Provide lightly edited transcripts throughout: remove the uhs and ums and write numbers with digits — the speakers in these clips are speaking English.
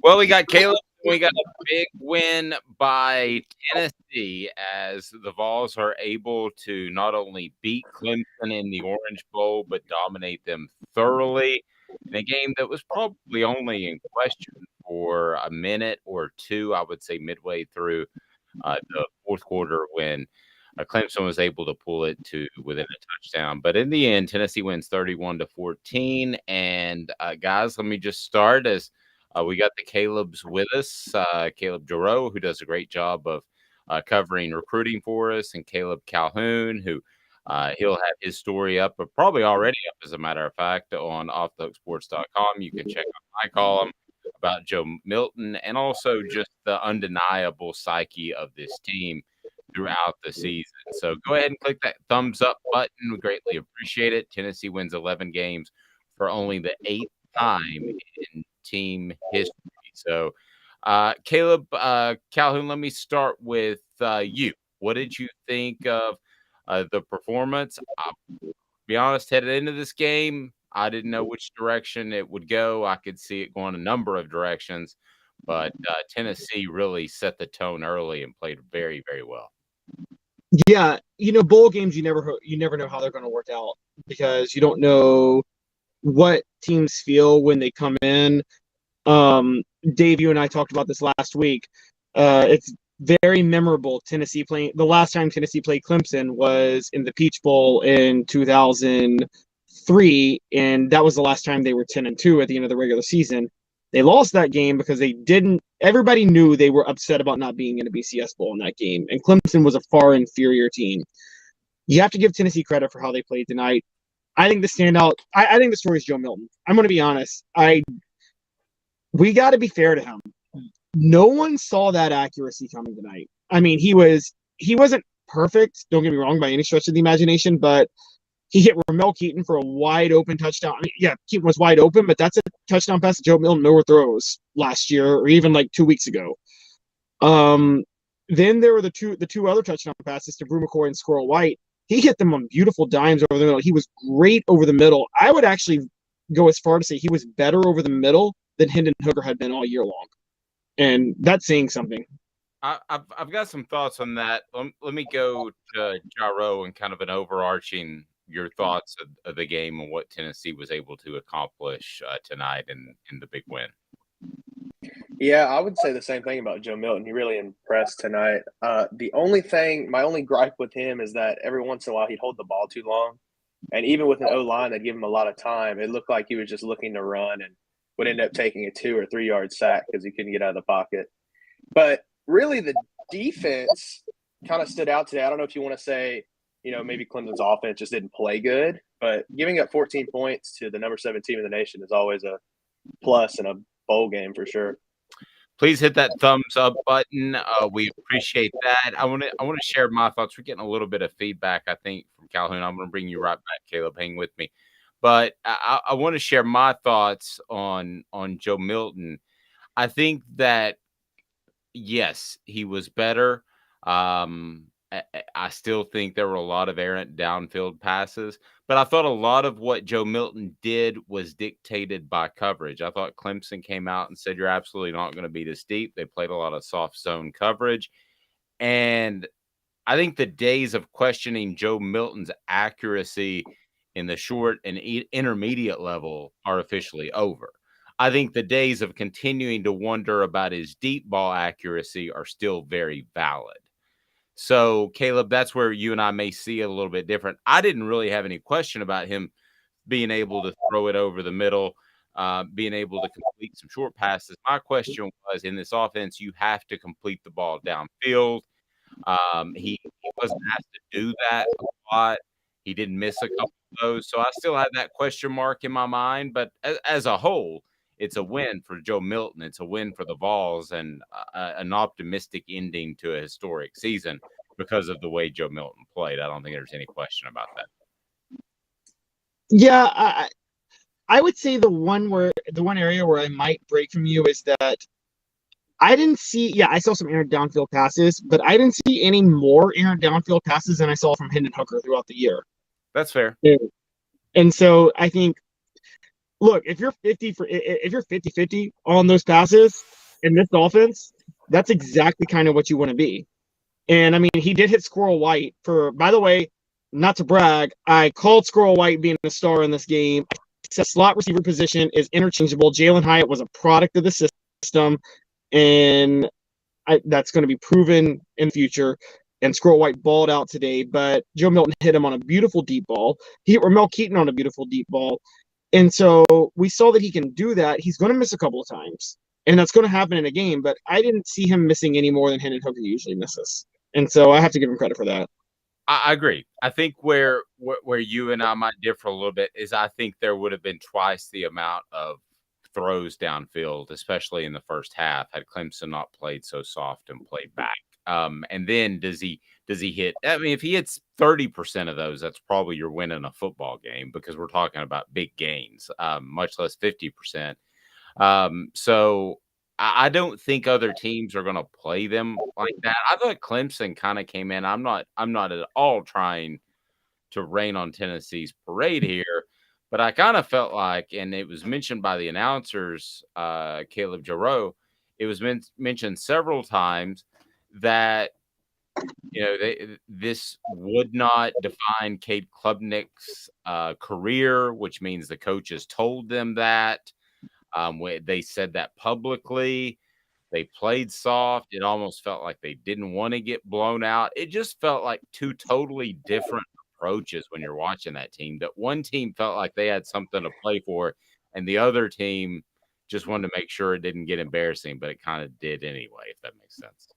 Well, we got Caleb. We got a big win by Tennessee as the Vols are able to not only beat Clemson in the Orange Bowl, but dominate them thoroughly in a game that was probably only in question for a minute or two, I would say midway through the fourth quarter when Clemson was able to pull it to within a touchdown. But in the end, Tennessee wins 31-14. And guys, let me just start as we got the Caleb's with us, Caleb Jarreau, who does a great job of covering recruiting for us, and Caleb Calhoun, who he'll have his story up, but probably already up, as a matter of fact, on offthehooksports.com. You can check out my column about Joe Milton and also just the undeniable psyche of this team throughout the season. So go ahead and click that thumbs up button. We greatly appreciate it. Tennessee wins 11 games for only the 8th time in team history. So, Caleb Calhoun, let me start with you. What did you think of the performance? I'll be honest, headed into this game, I didn't know which direction it would go. I could see it going a number of directions, but Tennessee really set the tone early and played very, very well. Yeah, bowl games, you never know how they're going to work out because you don't know what teams feel when they come in. Dave, you and I talked about this last week. It's very memorable. The last time Tennessee played Clemson was in the Peach Bowl in 2003, and that was the last time they were 10-2 at the end of the regular season. They lost that game because everybody knew they were upset about not being in a BCS Bowl in that game, and Clemson was a far inferior team. You have to give Tennessee credit for how they played tonight. I think the standout, I think the story is Joe Milton. I'm going to be honest. We got to be fair to him. No one saw that accuracy coming tonight. I mean, he wasn't perfect, don't get me wrong, by any stretch of the imagination, but he hit Ramel Keaton for a wide open touchdown. I mean, yeah, Keaton was wide open, but that's a touchdown pass that Joe Milton never throws last year or even like 2 weeks ago. Then there were the two other touchdown passes to Brew McCoy and Squirrel White. He hit them on beautiful dimes over the middle. He was great over the middle. I would actually go as far to say he was better over the middle than Hendon Hooker had been all year long. And that's saying something. I've got some thoughts on that. Let me go to Jarreau and kind of an overarching your thoughts of the game and what Tennessee was able to accomplish tonight in the big win. Yeah, I would say the same thing about Joe Milton. He really impressed tonight. My only gripe with him is that every once in a while he'd hold the ball too long. And even with an O-line that give him a lot of time, it looked like he was just looking to run and would end up taking a 2 or 3 yard sack because he couldn't get out of the pocket. But really the defense kind of stood out today. I don't know if you want to say, maybe Clemson's offense just didn't play good, but giving up 14 points to the number 7 team in the nation is always a plus in a bowl game for sure. Please hit that thumbs up button. We appreciate that. I want to share my thoughts. We're getting a little bit of feedback, I think, from Calhoun. I'm going to bring you right back, Caleb. Hang with me. But I want to share my thoughts on Joe Milton. I think that, yes, he was better. I still think there were a lot of errant downfield passes, but I thought a lot of what Joe Milton did was dictated by coverage. I thought Clemson came out and said, you're absolutely not going to be this deep. They played a lot of soft zone coverage. And I think the days of questioning Joe Milton's accuracy in the short and intermediate level are officially over. I think the days of continuing to wonder about his deep ball accuracy are still very valid. So, Caleb, that's where you and I may see it a little bit different. I didn't really have any question about him being able to throw it over the middle, being able to complete some short passes. My question was, in this offense, you have to complete the ball downfield. He wasn't asked to do that a lot. He didn't miss a couple of those. So I still had that question mark in my mind. But as a whole, it's a win for Joe Milton. It's a win for the Vols and an optimistic ending to a historic season because of the way Joe Milton played. I don't think there's any question about that. Yeah, I would say the one area where I might break from you is that I didn't see. Yeah, I saw some errant downfield passes, but I didn't see any more errant downfield passes than I saw from Hendon Hooker throughout the year. That's fair. And so I think look, if you're 50-50 on those passes in this offense, that's exactly kind of what you want to be. And I mean, he did hit Squirrel White for, by the way, not to brag, I called Squirrel White being a star in this game. I said slot receiver position is interchangeable. Jalen Hyatt was a product of the system, and that's going to be proven in the future. And Squirrel White balled out today, but Joe Milton hit him on a beautiful deep ball. He hit Ramel Keaton on a beautiful deep ball. And so we saw that he can do that. He's going to miss a couple of times, and that's going to happen in a game, but I didn't see him missing any more than Hendon Hooker usually misses. And so I have to give him credit for that. I agree. I think where you and I might differ a little bit is I think there would have been twice the amount of throws downfield, especially in the first half, had Clemson not played so soft and played back. And then does he hit? I mean, if he hits 30% of those, that's probably you're winning a football game because we're talking about big gains, much less 50%. So I don't think other teams are going to play them like that. I thought Clemson kind of came in. I'm not at all trying to rain on Tennessee's parade here, but I kind of felt like, and it was mentioned by the announcers, Caleb Jarreau, it was mentioned several times that this would not define Cade Klubnik's career, which means the coaches told them that. They said that publicly. They played soft. It almost felt like they didn't want to get blown out. It just felt like two totally different approaches when you're watching that team. That one team felt like they had something to play for, and the other team just wanted to make sure it didn't get embarrassing, but it kind of did anyway, if that makes sense.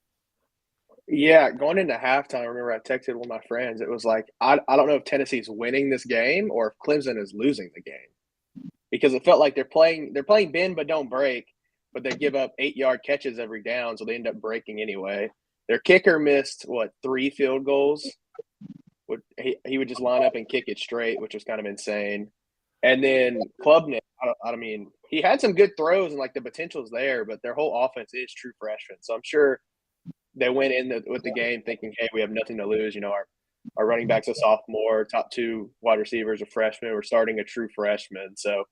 Yeah, going into halftime, I remember I texted one of my friends. It was like, I don't know if Tennessee's winning this game or if Clemson is losing the game. Because it felt like they're playing bend but don't break, but they give up 8-yard catches every down, so they end up breaking anyway. Their kicker missed 3 field goals. He would just line up and kick it straight, which was kind of insane. And then Klubnik, I mean, he had some good throws and like the potential's there, but their whole offense is true freshmen. So I'm sure they went in with the game thinking, hey, we have nothing to lose. You know, our running back's a sophomore, top 2 wide receivers are freshmen. We're starting a true freshman. So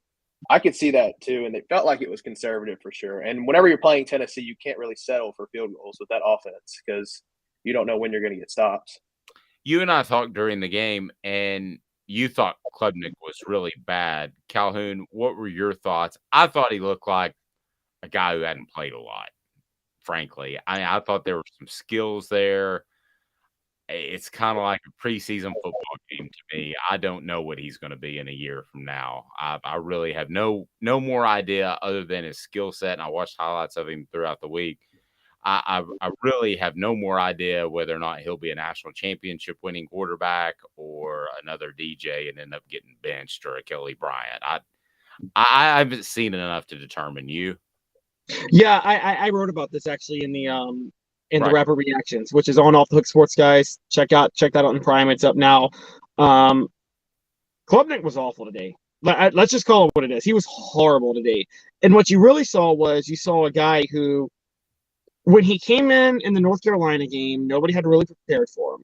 I could see that too, and it felt like it was conservative for sure. And whenever you're playing Tennessee, you can't really settle for field goals with that offense because you don't know when you're going to get stops. You and I talked during the game, and you thought Klubnik was really bad. Calhoun, what were your thoughts? I thought he looked like a guy who hadn't played a lot, frankly. I thought there were some skills there. It's kind of like a preseason football game to me. I don't know what he's going to be in a year from now. I really have no more idea other than his skill set, and I watched highlights of him throughout the week. I really have no more idea whether or not he'll be a national championship winning quarterback or another DJ and end up getting benched or a Kelly Bryant. I haven't seen enough to determine. You? Yeah, I wrote about this actually in the Right. Rapid Reactions, which is on Off the Hook Sports, guys. Check that out in Prime. It's up now. Klubnik was awful today. Let's just call it what it is. He was horrible today. And what you really saw was you saw a guy who, when he came in the North Carolina game, nobody had really prepared for him.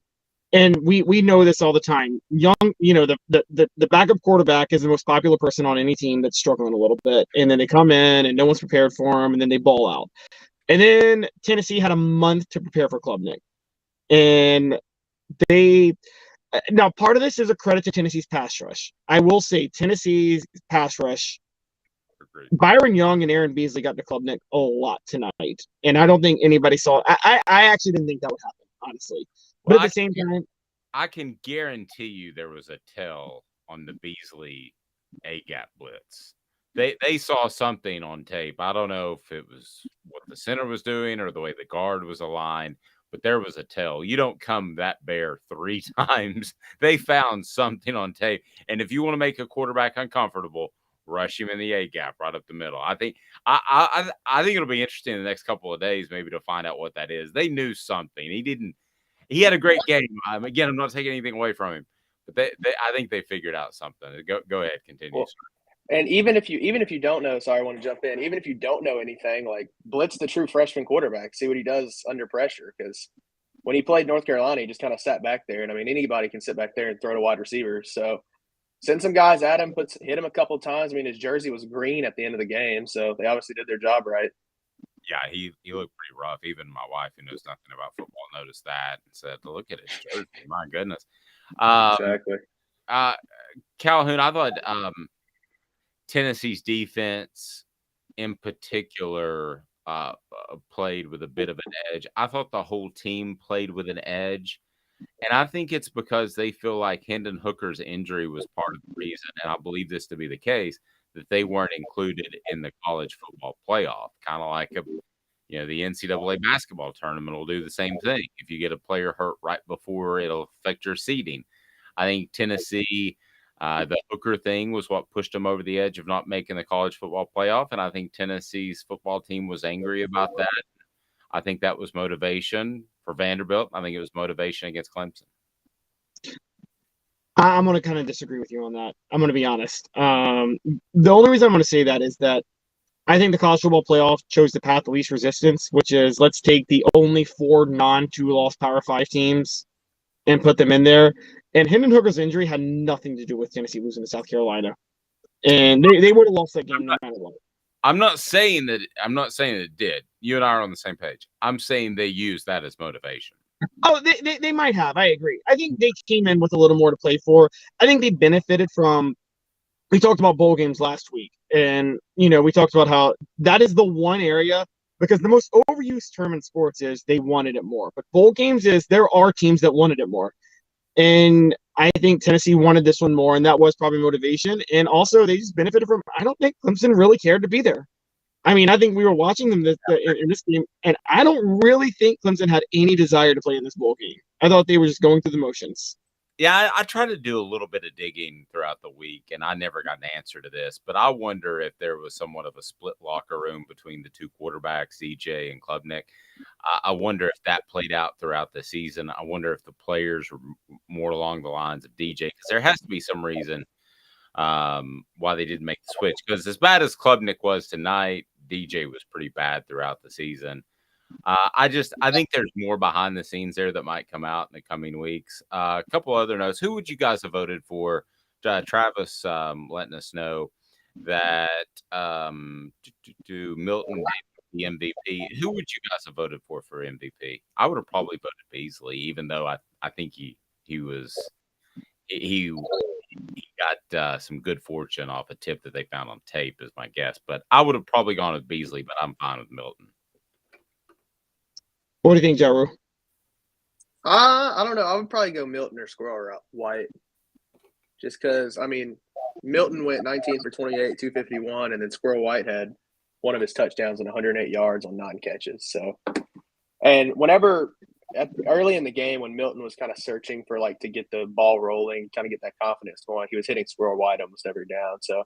And we know this all the time. Young, the backup quarterback is the most popular person on any team that's struggling a little bit. And then they come in and no one's prepared for him, and then they ball out. And then Tennessee had a month to prepare for Klubnik. And now part of this is a credit to Tennessee's pass rush. I will say Tennessee's pass rush, Byron Young and Aaron Beasley got to Klubnik a lot tonight. And I don't think anybody saw it. I actually didn't think that would happen, honestly. But at the same time, I can guarantee you there was a tell on the Beasley A-gap blitz. They saw something on tape. I don't know if it was what the center was doing or the way the guard was aligned, but there was a tell. You don't come that bare 3 times. They found something on tape. And if you want to make a quarterback uncomfortable, rush him in the A-gap right up the middle. I think it'll be interesting in the next couple of days maybe to find out what that is. They knew something. He had a great game. Again, I'm not taking anything away from him, but I think they figured out something. Go ahead, continue. Well, and even if you don't know, sorry, I want to jump in. Even if you don't know anything, like blitz the true freshman quarterback, see what he does under pressure. Because when he played North Carolina, he just kind of sat back there, and I mean anybody can sit back there and throw to wide receivers. So send some guys at him, hit him a couple times. I mean, his jersey was green at the end of the game, so they obviously did their job right. Yeah, he looked pretty rough. Even my wife, who knows nothing about football, noticed that and said, "Look at his jersey. My goodness." Exactly. Calhoun, I thought Tennessee's defense in particular played with a bit of an edge. I thought the whole team played with an edge. And I think it's because they feel like Hendon Hooker's injury was part of the reason, and I believe this to be the case, that they weren't included in the college football playoff. Kind of like the NCAA basketball tournament will do the same thing. If you get a player hurt right before, it'll affect your seeding. I think Tennessee, the Hooker thing was what pushed them over the edge of not making the college football playoff, and I think Tennessee's football team was angry about that. I think that was motivation for Vanderbilt. I think it was motivation against Clemson. I'm going to kind of disagree with you on that. I'm going to be honest. The only reason I'm going to say that is that I think the college football playoff chose the path of least resistance, which is let's take the only 4 non-2-loss Power 5 teams and put them in there. And Hendon Hooker's injury had nothing to do with Tennessee losing to South Carolina. And they would have lost that game no matter what. I'm not saying that it did. You and I are on the same page. I'm saying they used that as motivation. Oh, they might have. I agree. I think they came in with a little more to play for. I think they benefited from – we talked about bowl games last week. And, we talked about how that is the one area – because the most overused term in sports is they wanted it more. But bowl games is there are teams that wanted it more. And I think Tennessee wanted this one more, and that was probably motivation. And also, they just benefited from – I don't think Clemson really cared to be there. I mean, I think we were watching them in this game, and I don't really think Clemson had any desire to play in this bowl game. I thought they were just going through the motions. Yeah, I tried to do a little bit of digging throughout the week, and I never got an answer to this. But I wonder if there was somewhat of a split locker room between the two quarterbacks, DJ and Klubnik. I wonder if that played out throughout the season. I wonder if the players were more along the lines of DJ, because there has to be some reason why they didn't make the switch. Because as bad as Klubnik was tonight, DJ was pretty bad throughout the season. I think there's more behind the scenes there that might come out in the coming weeks. A couple other notes. Who would you guys have voted for? Travis letting us know that Milton the MVP. Who would you guys have voted for MVP? I would have probably voted Beasley, even though I think he got some good fortune off a tip that they found on tape, is my guess. But I would have probably gone with Beasley, but I'm fine with Milton. What do you think, Jarreau? I don't know. I would probably go Milton or Squirrel White. Just because, I mean, Milton went 19 for 28, 251, and then Squirrel White had one of his touchdowns and 108 yards on 9 catches. So, and early in the game when Milton was kind of searching for to get the ball rolling, kind of get that confidence going, he was hitting Squirrel White almost every down. So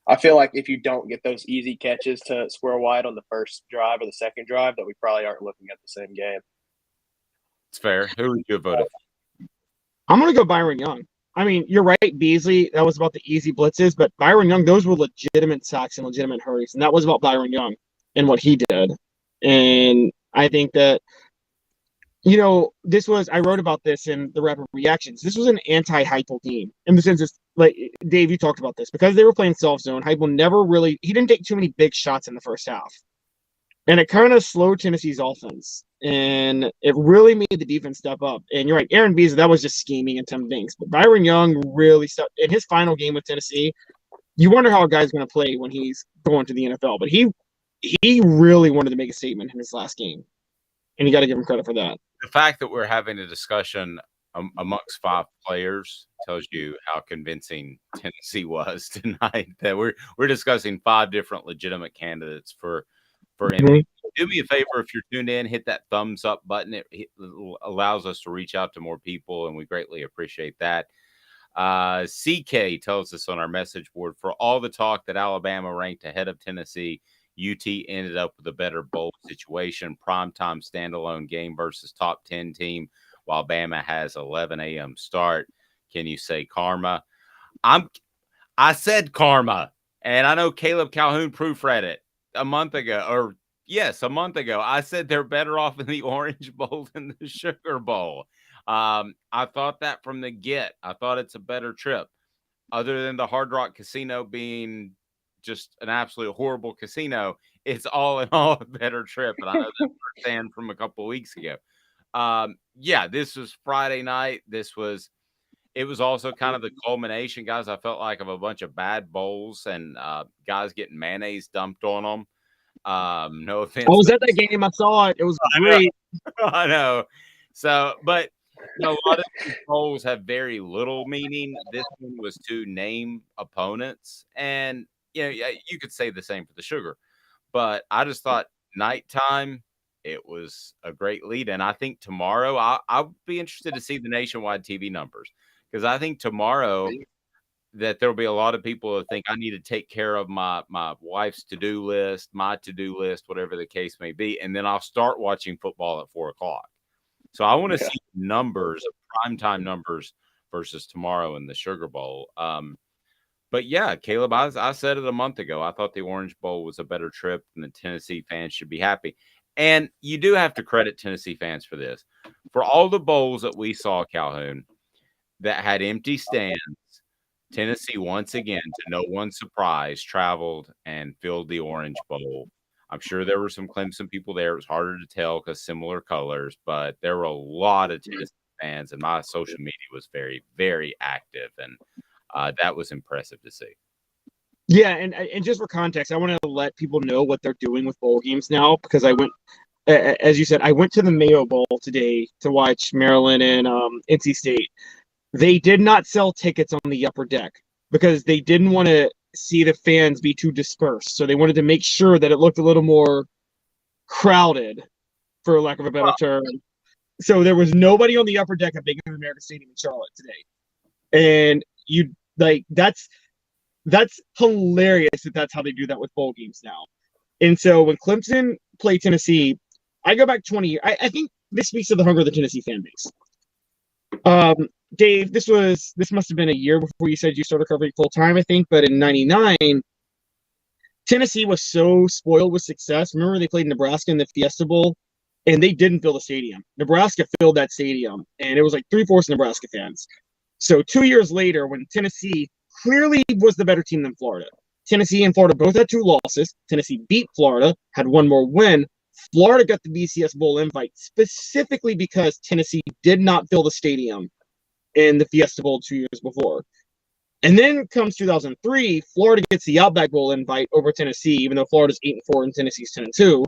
I feel like if you don't get those easy catches to Squirrel White on the first drive or the second drive, that we probably aren't looking at the same game. It's fair. Who would you have voted for? I'm going to go Byron Young. I mean, you're right, Beasley, that was about the easy blitzes, but Byron Young, those were legitimate sacks and legitimate hurries, and that was about Byron Young and what he did. And I think that, I wrote about this in the Rapid Reactions. This was an anti-Heupel team in the sense, like, Dave, you talked about this. Because they were playing soft zone, Heupel he didn't take too many big shots in the first half. And it kind of slowed Tennessee's offense. And it really made the defense step up. And you're right, Aaron Beasley, that was just scheming and Tim Banks. But Byron Young really stepped in his final game with Tennessee. You wonder how a guy's going to play when he's going to the NFL. But he really wanted to make a statement in his last game. And you got to give him credit for that. The fact that we're having a discussion amongst 5 players tells you how convincing Tennessee was tonight. That we're discussing 5 different legitimate candidates for MVP. Do me a favor, if you're tuned in, hit that thumbs up button. It allows us to reach out to more people, and we greatly appreciate that. CK tells us on our message board, for all the talk that Alabama ranked ahead of Tennessee, UT ended up with a better bowl situation, primetime standalone game versus top 10 team, while Bama has 11 a.m. start. Can you say karma? I said karma, and I know Caleb Calhoun proofread it a month ago. I said they're better off in the Orange Bowl than the Sugar Bowl. I thought that from the get. I thought it's a better trip. other than the Hard Rock Casino being just an absolute horrible casino, it's all in all a better trip. And I know that firsthand from a couple of weeks ago. Yeah, this was Friday night. It was also kind of the culmination, guys. I felt like of a bunch of bad bowls and guys getting mayonnaise dumped on them. No offense. I was at that game. I saw it. It was great. I know. So, but a lot of these bowls have very little meaning. This one was to name opponents, and you could say the same for the Sugar. But I just thought nighttime, it was a great lead, and I think tomorrow I'll be interested to see the nationwide TV numbers because I think tomorrow that there'll be a lot of people that think I need to take care of my wife's to-do list, my to-do list, whatever the case may be, and then I'll start watching football at 4:00. So I want to see numbers, primetime numbers versus tomorrow in the Sugar Bowl. But yeah, Caleb, I said it a month ago. I thought the Orange Bowl was a better trip, and the Tennessee fans should be happy. And you do have to credit Tennessee fans for this. For all the bowls that we saw, Calhoun, that had empty stands, Tennessee, once again, to no one's surprise, traveled and filled the Orange Bowl. I'm sure there were some Clemson people there. It was harder to tell because similar colors, but there were a lot of Tennessee fans, and my social media was very, very active, and that was impressive to see. Yeah, and just for context, I want to let people know what they're doing with bowl games now because I went, as you said, I went to the Mayo Bowl today to watch Maryland and NC State. They did not sell tickets on the upper deck because they didn't want to see the fans be too dispersed. So they wanted to make sure that it looked a little more crowded, for lack of a better term. So there was nobody on the upper deck at Bank of America Stadium in Charlotte today. And that's hilarious that's how they do that with bowl games now. And so when Clemson played Tennessee, I go back 20 years. I think this speaks to the hunger of the Tennessee fan base. Dave, this must have been a year before you said you started covering full time, I think, but in '99, Tennessee was so spoiled with success. Remember they played Nebraska in the Fiesta Bowl, and they didn't fill the stadium. Nebraska filled that stadium, and it was like 3/4 Nebraska fans. So 2 years later, when Tennessee clearly was the better team than Florida, Tennessee and Florida both had 2 losses. Tennessee beat Florida, had 1 more win. Florida got the BCS Bowl invite specifically because Tennessee did not fill the stadium in the Fiesta Bowl 2 years before. And then comes 2003, Florida gets the Outback Bowl invite over Tennessee, even though Florida's 8-4 and Tennessee's 10-2.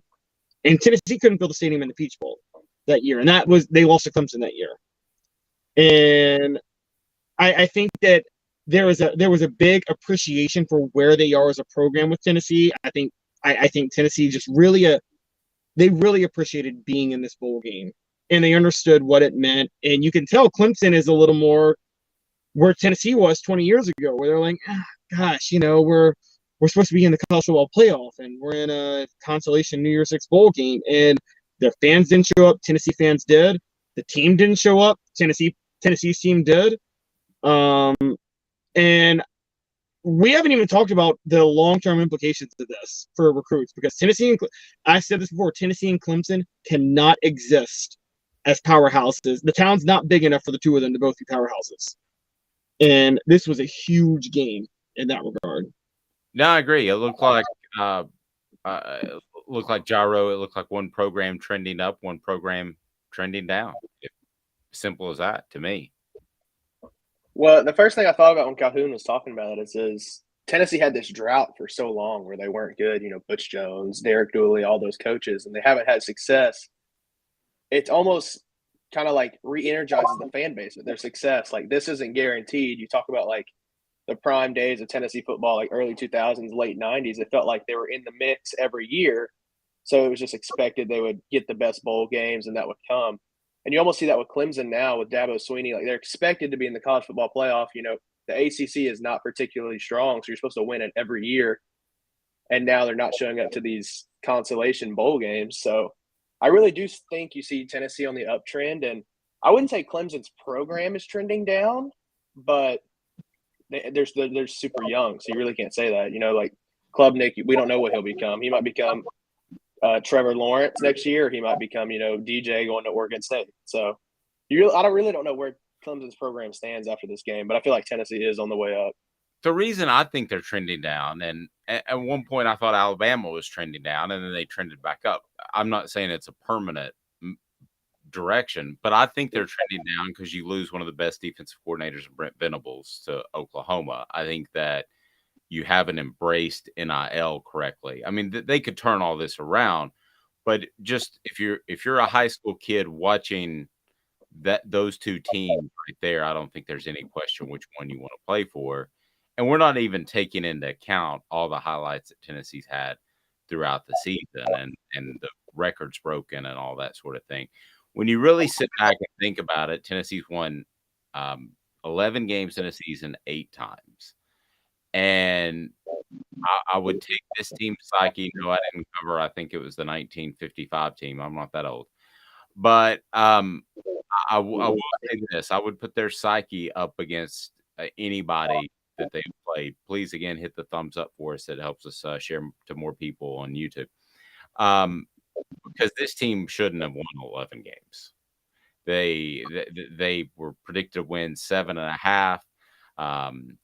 And Tennessee couldn't fill the stadium in the Peach Bowl that year. And they lost to Clemson that year. And I think that there was a big appreciation for where they are as a program with Tennessee. I think Tennessee just really appreciated being in this bowl game, and they understood what it meant. And you can tell Clemson is a little more where Tennessee was 20 years ago, where they're like, gosh, we're supposed to be in the college football playoff, and we're in a consolation New Year's Six bowl game, and the fans didn't show up. Tennessee fans did. The team didn't show up. Tennessee's team did. And we haven't even talked about the long-term implications of this for recruits because I said this before, Tennessee and Clemson cannot exist as powerhouses. The town's not big enough for the two of them to both be powerhouses. And this was a huge game in that regard. No, I agree. It looked like Jarreau. It looked like one program trending up, one program trending down. Simple as that to me. Well, the first thing I thought about when Calhoun was talking about it is Tennessee had this drought for so long where they weren't good. Butch Jones, Derek Dooley, all those coaches, and they haven't had success. It's almost kind of like re-energizes the fan base with their success. Like, this isn't guaranteed. You talk about like the prime days of Tennessee football, like early 2000s, late 90s. It felt like they were in the mix every year. So it was just expected they would get the best bowl games and that would come. And you almost see that with Clemson now with Dabo Swinney. Like, they're expected to be in the college football playoff. The ACC is not particularly strong, so you're supposed to win it every year. And now they're not showing up to these consolation bowl games. So I really do think you see Tennessee on the uptrend. And I wouldn't say Clemson's program is trending down, but they're super young, so you really can't say that. Like Klubnik, we don't know what he'll become. He might become Trevor Lawrence next year. Or he might become, DJ going to Oregon State. So I really don't know where Clemson's program stands after this game, but I feel like Tennessee is on the way up. the reason I think they're trending down, and at one point I thought Alabama was trending down, and then they trended back up. I'm not saying it's a permanent direction, but I think they're trending down because you lose one of the best defensive coordinators, Brent Venables, to Oklahoma. I think that you haven't embraced NIL correctly. I mean, they could turn all this around, but just if you're a high school kid watching those two teams right there, I don't think there's any question which one you want to play for. And we're not even taking into account all the highlights that Tennessee's had throughout the season and the records broken and all that sort of thing. When you really sit back and think about it, Tennessee's won 11 games in a season 8 times. And I would take this team's psyche. No, I didn't cover. I think it was the 1955 team. I'm not that old. But I will say this. I would put their psyche up against anybody that they've played. Please, again, hit the thumbs up for us. It helps us share to more people on YouTube. Because this team shouldn't have won 11 games. They were predicted to win 7.5.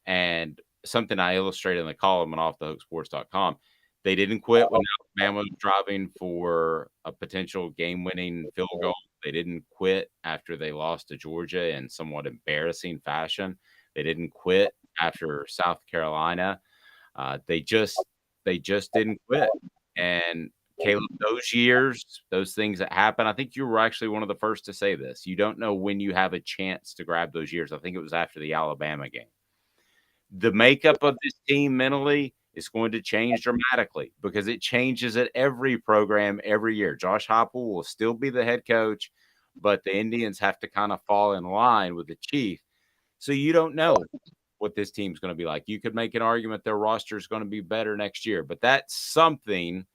And something I illustrated in the column on offthehooksports.com, they didn't quit when Alabama was driving for a potential game-winning field goal. They didn't quit after they lost to Georgia in somewhat embarrassing fashion. They didn't quit after South Carolina. They just didn't quit. And Caleb, those years, those things that happen, I think you were actually one of the first to say this. You don't know when you have a chance to grab those years. I think it was after the Alabama game. The makeup of this team mentally is going to change dramatically because it changes at every program every year. Josh Heupel will still be the head coach, but the Indians have to kind of fall in line with the chief. So you don't know what this team's going to be like. You could make an argument their roster is going to be better next year, but that's something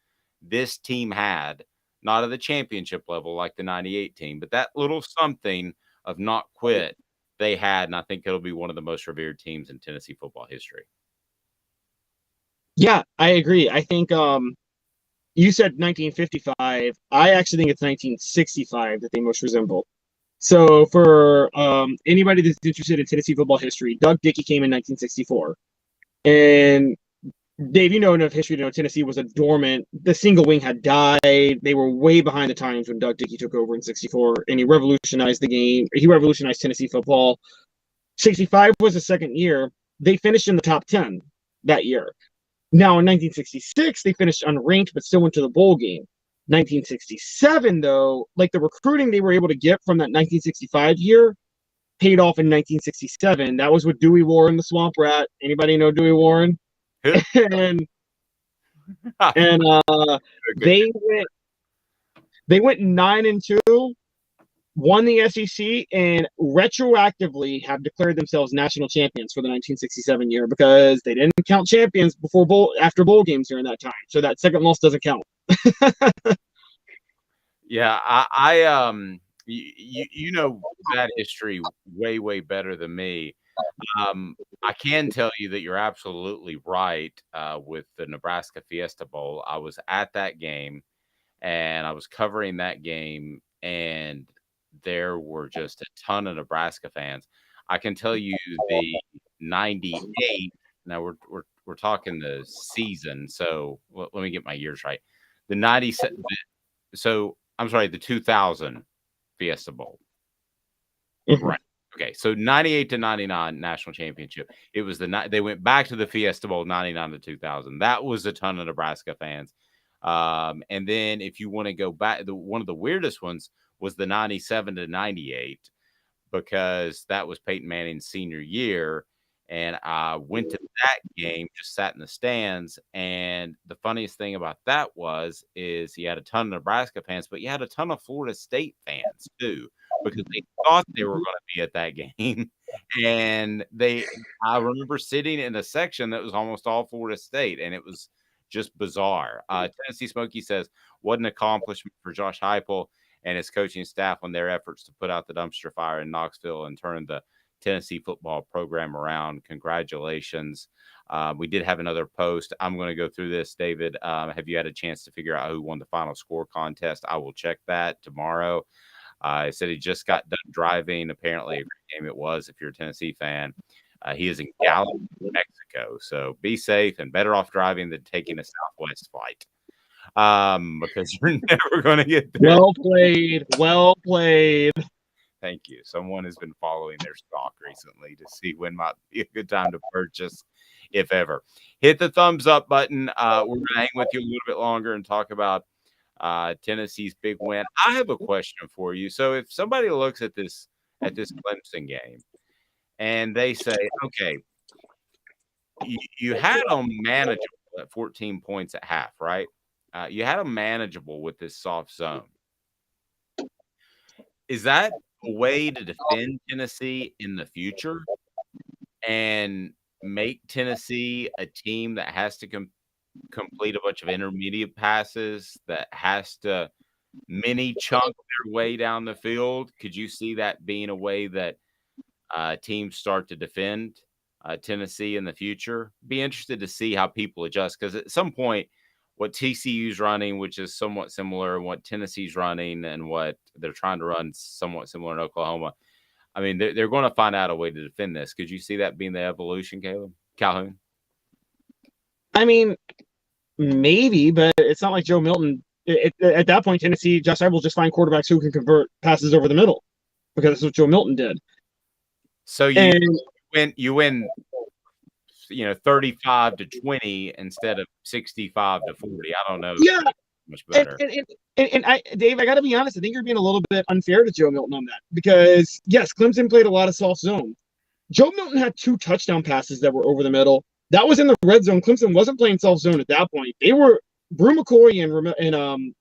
this team had, not at the championship level like the 98 team, but that little something of not quit they had, and I think it'll be one of the most revered teams in Tennessee football history. Yeah, I agree. I think you said 1955. I actually think it's 1965 that they most resemble. So for anybody that's interested in Tennessee football history, Doug Dickey came in 1964. And Dave, you know enough history to know Tennessee was a dormant. The single wing had died. They were way behind the times when Doug Dickey took over in 64, and he revolutionized the game. He revolutionized Tennessee football. 65 was the second year. They finished in the top 10 that year. Now, in 1966, they finished unranked, but still went to the bowl game. 1967, though, like the recruiting they were able to get from that 1965 year paid off in 1967. That was with Dewey Warren, the Swamp Rat. Anybody know Dewey Warren? and they went 9-2, won the SEC, and retroactively have declared themselves national champions for the 1967 year because they didn't count champions after bowl games during that time. So that second loss doesn't count. Yeah, I you know that history way better than me. I can tell you that you're absolutely right with the Nebraska Fiesta Bowl. I was at that game, and I was covering that game, and there were just a ton of Nebraska fans. I can tell you the 98. Now we're talking the season, so let me get my years right. The 97. So I'm sorry, the 2000 Fiesta Bowl. Mm-hmm. Right. Okay, so 98 to 99 national championship. It was they went back to the Fiesta Bowl 99 to 2000. That was a ton of Nebraska fans. And then if you want to go back, one of the weirdest ones was the 97 to 98 because that was Peyton Manning's senior year. And I went to that game, just sat in the stands. And the funniest thing about that is you had a ton of Nebraska fans, but you had a ton of Florida State fans too, because they thought they were going to be at that game. And I remember sitting in a section that was almost all Florida State, and it was just bizarre. Tennessee Smokey says, what an accomplishment for Josh Heupel and his coaching staff on their efforts to put out the dumpster fire in Knoxville and turn the Tennessee football program around. Congratulations. We did have another post. I'm going to go through this, David. Have you had a chance to figure out who won the final score contest? I will check that tomorrow. He said he just got done driving. Apparently a great game it was if you're a Tennessee fan. He is in Gallup, Mexico. So be safe and better off driving than taking a Southwest flight. Because you're never going to get there. Well played. Well played. Thank you. Someone has been following their stock recently to see when might be a good time to purchase, if ever. Hit the thumbs up button. We're going to hang with you a little bit longer and talk about Tennessee's big win. I have a question for you. So if somebody looks at this Clemson game and they say, okay, you had them manageable at 14 points at half, right? You had them manageable with this soft zone. Is that a way to defend Tennessee in the future and make Tennessee a team that has to complete a bunch of intermediate passes, that has to mini chunk their way down the field? Could you see that being a way that teams start to defend Tennessee in the future? Be interested to see how people adjust, because at some point, what TCU's running, which is somewhat similar, and what Tennessee's running, and what they're trying to run somewhat similar in Oklahoma. I mean, they're going to find out a way to defend this. Could you see that being the evolution, Calhoun? I mean, maybe, but it's not like Joe Milton. At that point, Tennessee, Josh Heupel will just find quarterbacks who can convert passes over the middle, because that's what Joe Milton did. So you win 35-20 instead of 65-40. I don't know. Yeah, much better. And Dave, I got to be honest. I think you're being a little bit unfair to Joe Milton on that, because yes, Clemson played a lot of soft zone. Joe Milton had 2 touchdown passes that were over the middle. That was in the red zone. Clemson wasn't playing soft zone at that point. They were Brew McCoy and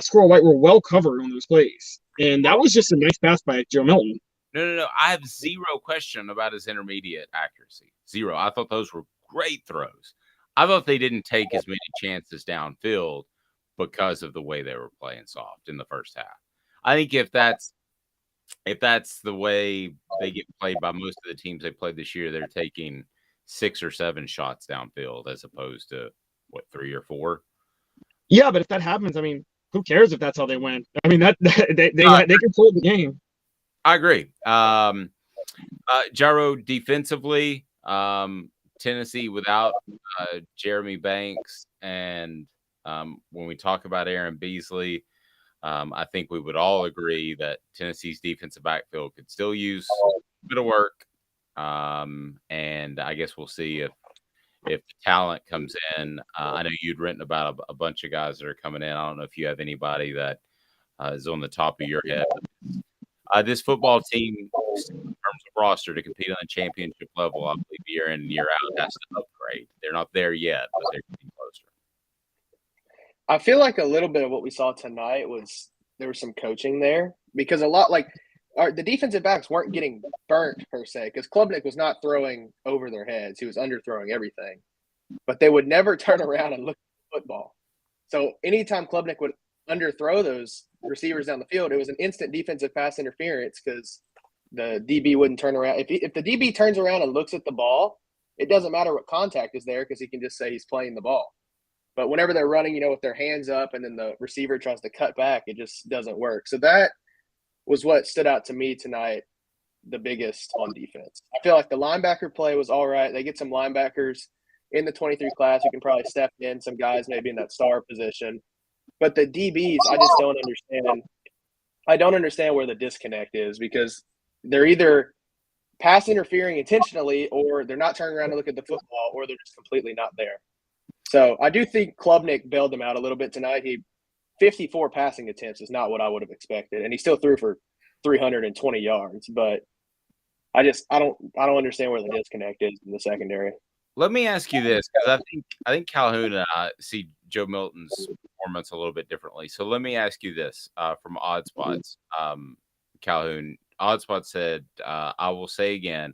Squirrel White were well covered on those plays, and that was just a nice pass by Joe Milton. No. I have zero question about his intermediate accuracy. Zero. I thought those were great throws. I thought they didn't take as many chances downfield because of the way they were playing soft in the first half. I think if that's the way they get played by most of the teams they played this year, they're taking 6 or 7 shots downfield as opposed to 3 or 4. Yeah, but if that happens, I mean, who cares if that's how they win? I mean, they control the game. I agree. Jarreau, defensively, Tennessee without Jeremy Banks, and when we talk about Aaron Beasley, I think we would all agree that Tennessee's defensive backfield could still use a bit of work. And I guess we'll see if the talent comes in. I know you'd written about a bunch of guys that are coming in. I don't know if you have anybody that is on the top of your head. This football team, in terms of roster, to compete on the championship level, I believe year in and year out, has to upgrade. They're not there yet, but they're getting closer. I feel like a little bit of what we saw tonight was there was some coaching there, because a lot the defensive backs weren't getting burnt per se, because Klubnik was not throwing over their heads. He was underthrowing everything, but they would never turn around and look at the football. So anytime Klubnik would underthrow those receivers down the field, it was an instant defensive pass interference, because the DB wouldn't turn around. If the DB turns around and looks at the ball, it doesn't matter what contact is there, because he can just say he's playing the ball. But whenever they're running, with their hands up and then the receiver tries to cut back, it just doesn't work. So that was what stood out to me tonight the biggest on defense. I feel like the linebacker play was all right. They get some linebackers in the 23 class who can probably step in, some guys maybe in that star position. But the DBs, I just don't understand. I don't understand where the disconnect is, because they're either pass interfering intentionally, or they're not turning around to look at the football, or they're just completely not there. So I do think Klubnik bailed them out a little bit tonight. 54 passing attempts is not what I would have expected, and he still threw for 320 yards. But I don't understand where the disconnect is in the secondary. Let me ask you this, because I think Calhoun and I see Joe Milton's performance a little bit differently. So let me ask you this from OddSpots. Calhoun, OddSpots said, I will say again,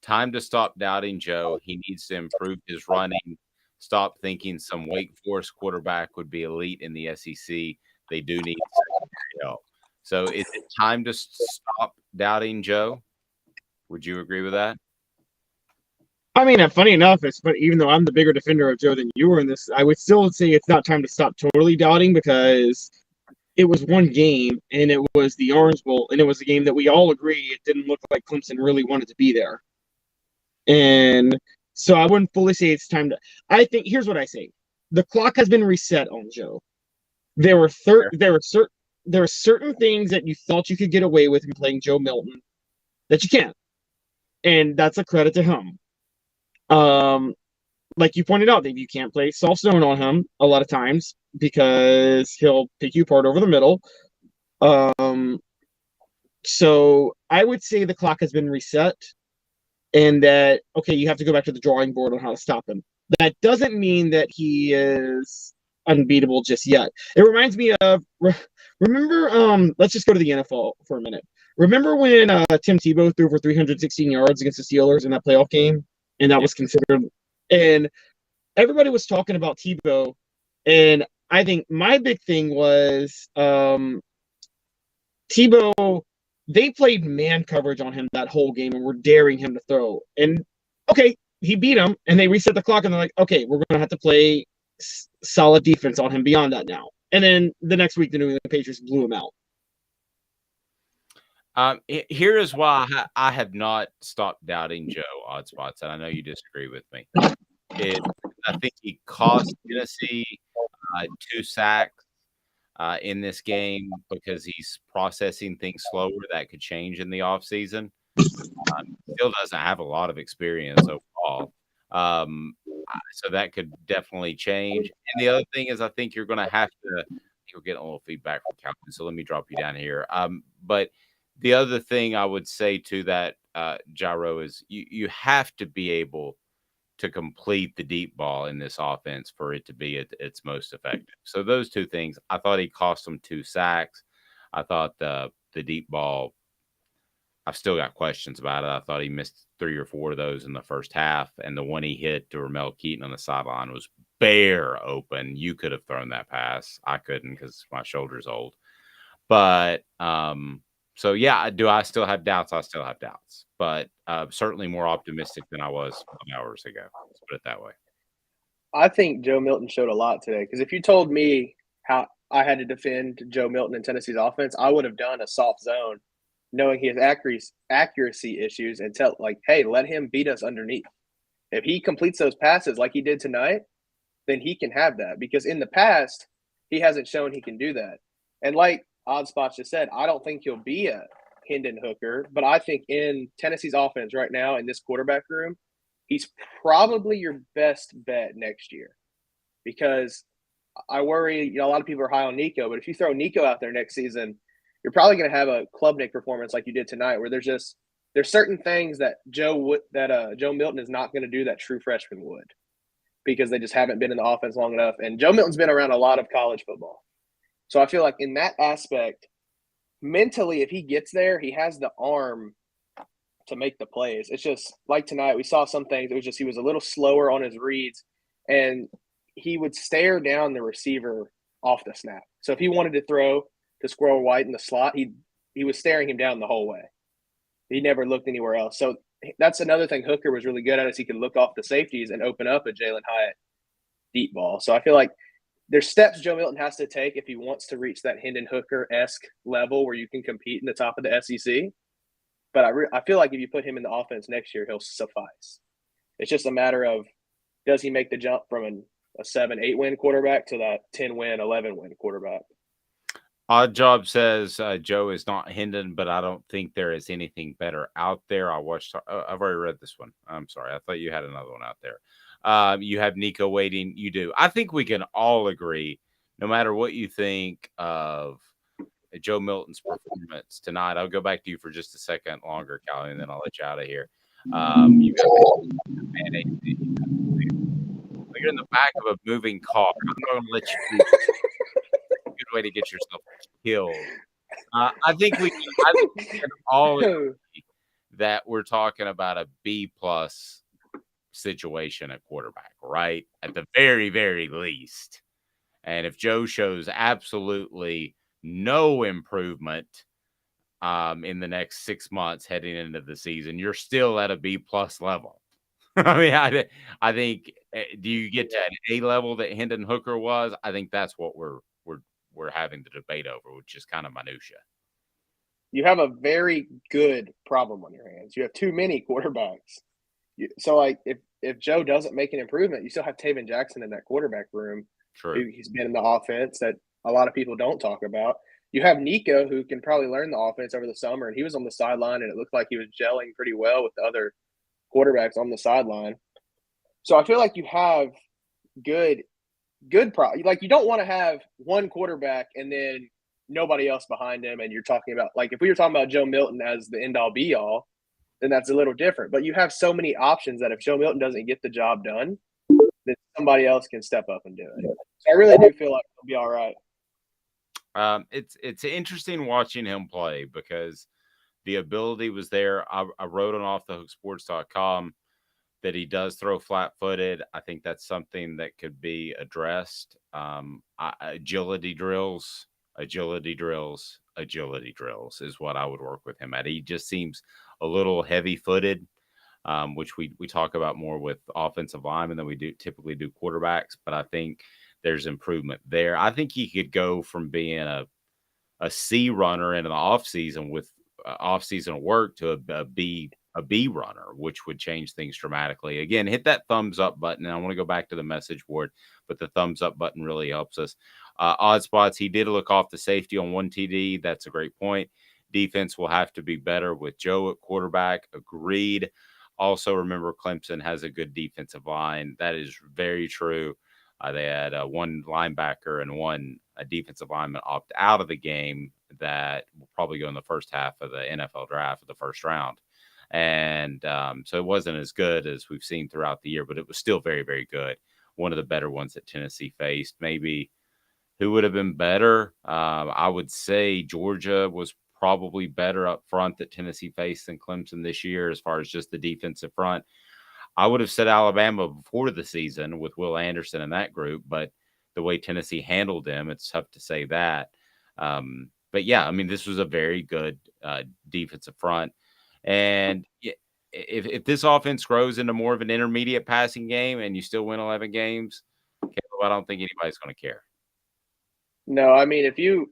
time to stop doubting Joe. He needs to improve his running. Stop thinking some Wake Forest quarterback would be elite in the SEC. They do need secondary help. So is it time to stop doubting Joe? Would you agree with that? I mean, funny enough, but even though I'm the bigger defender of Joe than you were in this, I would still say it's not time to stop totally doubting, because it was one game, and it was the Orange Bowl, and it was a game that we all agree it didn't look like Clemson really wanted to be there. And so I wouldn't fully say it's time to. I think here's what I say: the clock has been reset on Joe. There were certain things that you thought you could get away with in playing Joe Milton that you can't, and that's a credit to him. Like you pointed out, Dave, you can't play soft zone on him a lot of times because he'll pick you apart over the middle. So I would say the clock has been reset, and that okay, you have to go back to the drawing board on how to stop him. That doesn't mean that he is unbeatable just yet. It reminds me of remember. Let's just go to the NFL for a minute. Remember when Tim Tebow threw for 316 yards against the Steelers in that playoff game, and that was considered. And everybody was talking about Tebow, and I think my big thing was Tebow. They played man coverage on him that whole game and were daring him to throw. And okay, he beat him, and they reset the clock, and they're like, okay, we're going to have to play solid defense on him beyond that now. And then the next week, the New England Patriots blew him out. Here is why I have not stopped doubting Joe Oddspots, and I know you disagree with me. I think he cost Tennessee 2 sacks in this game because he's processing things slower. That could change in the offseason. Still doesn't have a lot of experience overall. So that could definitely change. And the other thing is I think you're going to have to – you're getting a little feedback from Calhoun, so let me drop you down here. But the other thing I would say to that, Jarreau, is you have to be able to complete the deep ball in this offense for it to be at its most effective. So those two things, I thought he cost them 2 sacks. I thought the deep ball, I've still got questions about it. I thought he missed 3 or 4 of those in the first half, and the one he hit to Ramel Keaton on the sideline was bare open. You could have thrown that pass. I couldn't because my shoulder's old. But so, yeah, do I still have doubts? I still have doubts, but certainly more optimistic than I was 5 hours ago. Let's put it that way. I think Joe Milton showed a lot today because if you told me how I had to defend Joe Milton in Tennessee's offense, I would have done a soft zone knowing he has accuracy issues and tell like, hey, let him beat us underneath. If he completes those passes like he did tonight, then he can have that because in the past, he hasn't shown he can do that. And like Oddspots just said, I don't think he'll be a Hendon Hooker, but I think in Tennessee's offense right now in this quarterback room, he's probably your best bet next year because I worry, a lot of people are high on Nico, but if you throw Nico out there next season, you're probably going to have a Klubnik performance like you did tonight where there's certain things that Joe Milton is not going to do that true freshman would because they just haven't been in the offense long enough. And Joe Milton's been around a lot of college football. So I feel like in that aspect, mentally, if he gets there, he has the arm to make the plays. It's just like tonight, we saw some things. It was just he was a little slower on his reads, and he would stare down the receiver off the snap. So if he wanted to throw to Squirrel White in the slot, he was staring him down the whole way. He never looked anywhere else. So that's another thing Hooker was really good at is he could look off the safeties and open up a Jalen Hyatt deep ball. So I feel like there's steps Joe Milton has to take if he wants to reach that Hendon Hooker-esque level where you can compete in the top of the SEC. But I feel like if you put him in the offense next year, he'll suffice. It's just a matter of does he make the jump from a 7-8 win quarterback to that 10-win, 11-win quarterback? Odd Job says Joe is not Hendon, but I don't think there is anything better out there. I've already read this one. I'm sorry. I thought you had another one out there. You have Nico waiting. You do. I think we can all agree, no matter what you think of Joe Milton's performance tonight. I'll go back to you for just a second longer, Calhoun, and then I'll let you out of here. You got you're in the back of a moving car. I'm not going to let you do a good way to get yourself killed. I think we can all agree that we're talking about a B-plus situation at quarterback, right? At the very, very least. And if Joe shows absolutely no improvement in the next 6 months heading into the season, you're still at a B-plus level. I mean, I think do you get to an A level that Hendon Hooker was? I think that's what we're having the debate over, which is kind of minutia. You have a very good problem on your hands. You have too many quarterbacks. So like if Joe doesn't make an improvement, you still have Taven Jackson in that quarterback room. True. He's been in the offense that a lot of people don't talk about. You have Nico, who can probably learn the offense over the summer, and he was on the sideline, and it looked like he was gelling pretty well with the other quarterbacks on the sideline. So I feel like you have good like you don't want to have one quarterback and then nobody else behind him, and you're talking about like if we were talking about Joe Milton as the end all be all, then that's a little different. But you have so many options that if Joe Milton doesn't get the job done, then somebody else can step up and do it. So I really do feel like he'll be all right. It's interesting watching him play because the ability was there. I wrote on offthehooksports.com that he does throw flat-footed. I think that's something that could be addressed. Agility drills is what I would work with him at. He just seems a little heavy-footed, which we talk about more with offensive linemen than we typically do quarterbacks. But I think there's improvement there. I think he could go from being a C runner in the offseason with offseason work to a B runner, which would change things dramatically. Again, hit that thumbs up button. And I want to go back to the message board, but the thumbs up button really helps us. Odd spots, he did look off the safety on one TD. That's a great point. Defense will have to be better with Joe at quarterback. Agreed. Also, remember, Clemson has a good defensive line. That is very true. They had one linebacker and one defensive lineman opt out of the game that will probably go in the first half of the NFL draft of the first round. And so it wasn't as good as we've seen throughout the year, but it was still very, very good. One of the better ones that Tennessee faced. Maybe who would have been better? I would say Georgia was probably better up front that Tennessee faced than Clemson this year as far as just the defensive front. I would have said Alabama before the season with Will Anderson in that group, but the way Tennessee handled them, it's tough to say that. But yeah, I mean, this was a very good defensive front. And if this offense grows into more of an intermediate passing game and you still win 11 games, Caleb, I don't think anybody's going to care. No, I mean, if you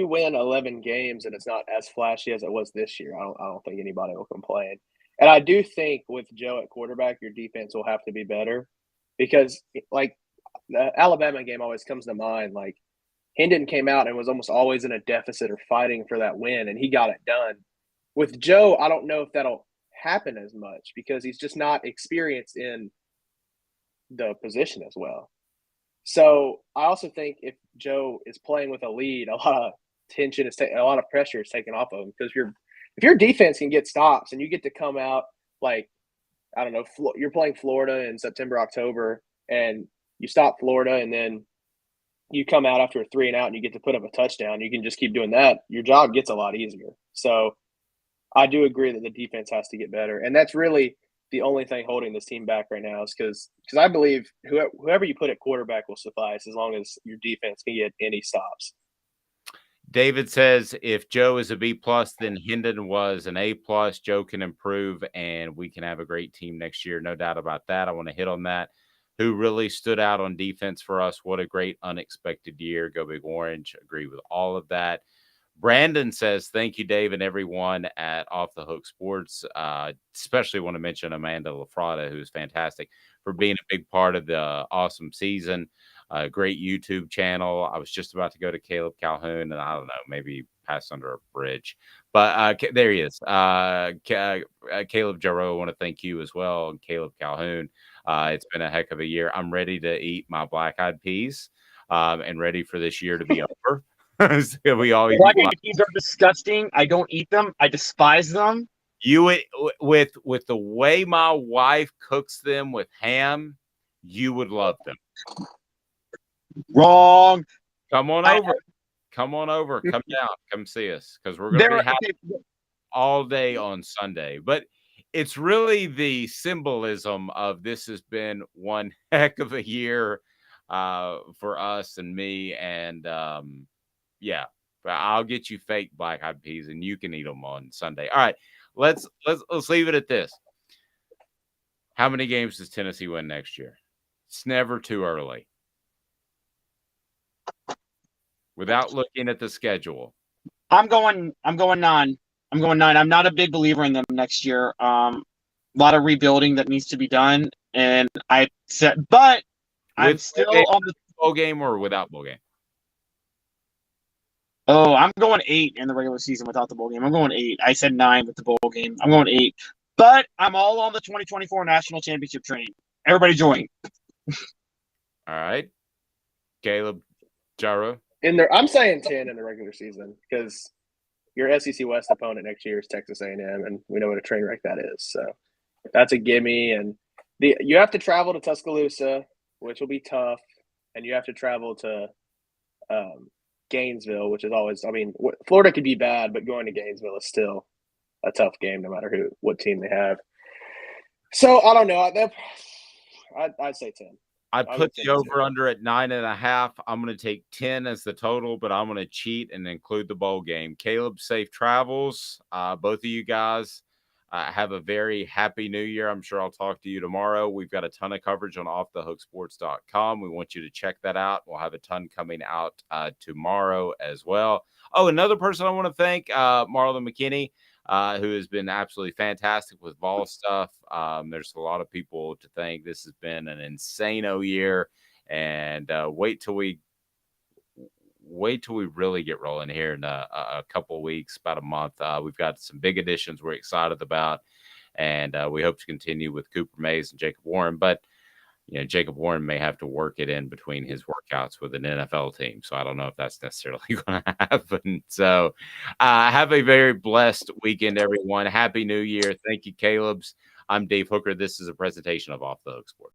win 11 games and it's not as flashy as it was this year, I don't think anybody will complain. And I do think with Joe at quarterback, your defense will have to be better because, like, the Alabama game always comes to mind. Like, Hendon came out and was almost always in a deficit or fighting for that win, and he got it done. With Joe, I don't know if that'll happen as much because he's just not experienced in the position as well. So I also think if Joe is playing with a lead, a lot of tension is a lot of pressure is taken off of him because if your defense can get stops and you get to come out like, I don't know, you're playing Florida in September, October, and you stop Florida and then you come out after a 3 and out and you get to put up a touchdown, you can just keep doing that. Your job gets a lot easier. So I do agree that the defense has to get better. And that's really the only thing holding this team back right now is because I believe whoever you put at quarterback will suffice as long as your defense can get any stops. David says if Joe is a B+, then Hendon was an A+. Joe can improve, and we can have a great team next year. No doubt about that. I want to hit on that. Who really stood out on defense for us? What a great unexpected year. Go Big Orange. Agree with all of that. Brandon says, thank you, Dave, and everyone at Off the Hook Sports. Especially want to mention Amanda LaFrada, who's fantastic, for being a big part of the awesome season. Great YouTube channel. I was just about to go to Caleb Calhoun, and I don't know, maybe pass under a bridge. But there he is. Caleb Jarreau, I want to thank you as well, and Caleb Calhoun. It's been a heck of a year. I'm ready to eat my black-eyed peas and ready for this year to be over. So we always black-eyed peas are disgusting. I don't eat them. I despise them. You with the way my wife cooks them with ham, you would love them. Wrong. Come on over. Come down. Come see us because we're going to be happy all day on Sunday. But it's really the symbolism of this has been one heck of a year for us and me. And yeah, but I'll get you fake black-eyed peas and you can eat them on Sunday. All right, let's leave it at this. How many games does Tennessee win next year? It's never too early. Without looking at the schedule, I'm going 9. I'm not a big believer in them next year. lot of rebuilding that needs to be done. And I said, but I'm still on the bowl game or without bowl game. Oh, I'm going 8 in the regular season without the bowl game. I'm going 8. I said 9 with the bowl game. I'm going 8. But I'm all on the 2024 national championship train. Everybody join. All right. Caleb Jarreau. I'm saying 10 in the regular season because your SEC West opponent next year is Texas A&M, and we know what a train wreck that is. So that's a gimme. And you have to travel to Tuscaloosa, which will be tough, and you have to travel to Gainesville, which is always, I mean, Florida could be bad, but going to Gainesville is still a tough game, no matter what team they have. So I don't know. I'd say 10. I put the over under at 9.5. I'm going to take 10 as the total, but I'm going to cheat and include the bowl game. Caleb, safe travels. Both of you guys have a very happy new year. I'm sure I'll talk to you tomorrow. We've got a ton of coverage on offthehooksports.com. We want you to check that out. We'll have a ton coming out tomorrow as well. Oh, another person I want to thank, Marlon McKinney, who has been absolutely fantastic with Vol stuff. There's a lot of people to thank. This has been an insane year, and wait till we really get rolling here in a couple of weeks, about a month. We've got some big additions we're excited about, and we hope to continue with Cooper Mays and Jacob Warren. But Jacob Warren may have to work it in between his workouts with an NFL team. So I don't know if that's necessarily going to happen. So have a very blessed weekend, everyone. Happy New Year. Thank you, Caleb's. I'm Dave Hooker. This is a presentation of Off the Hook Sports.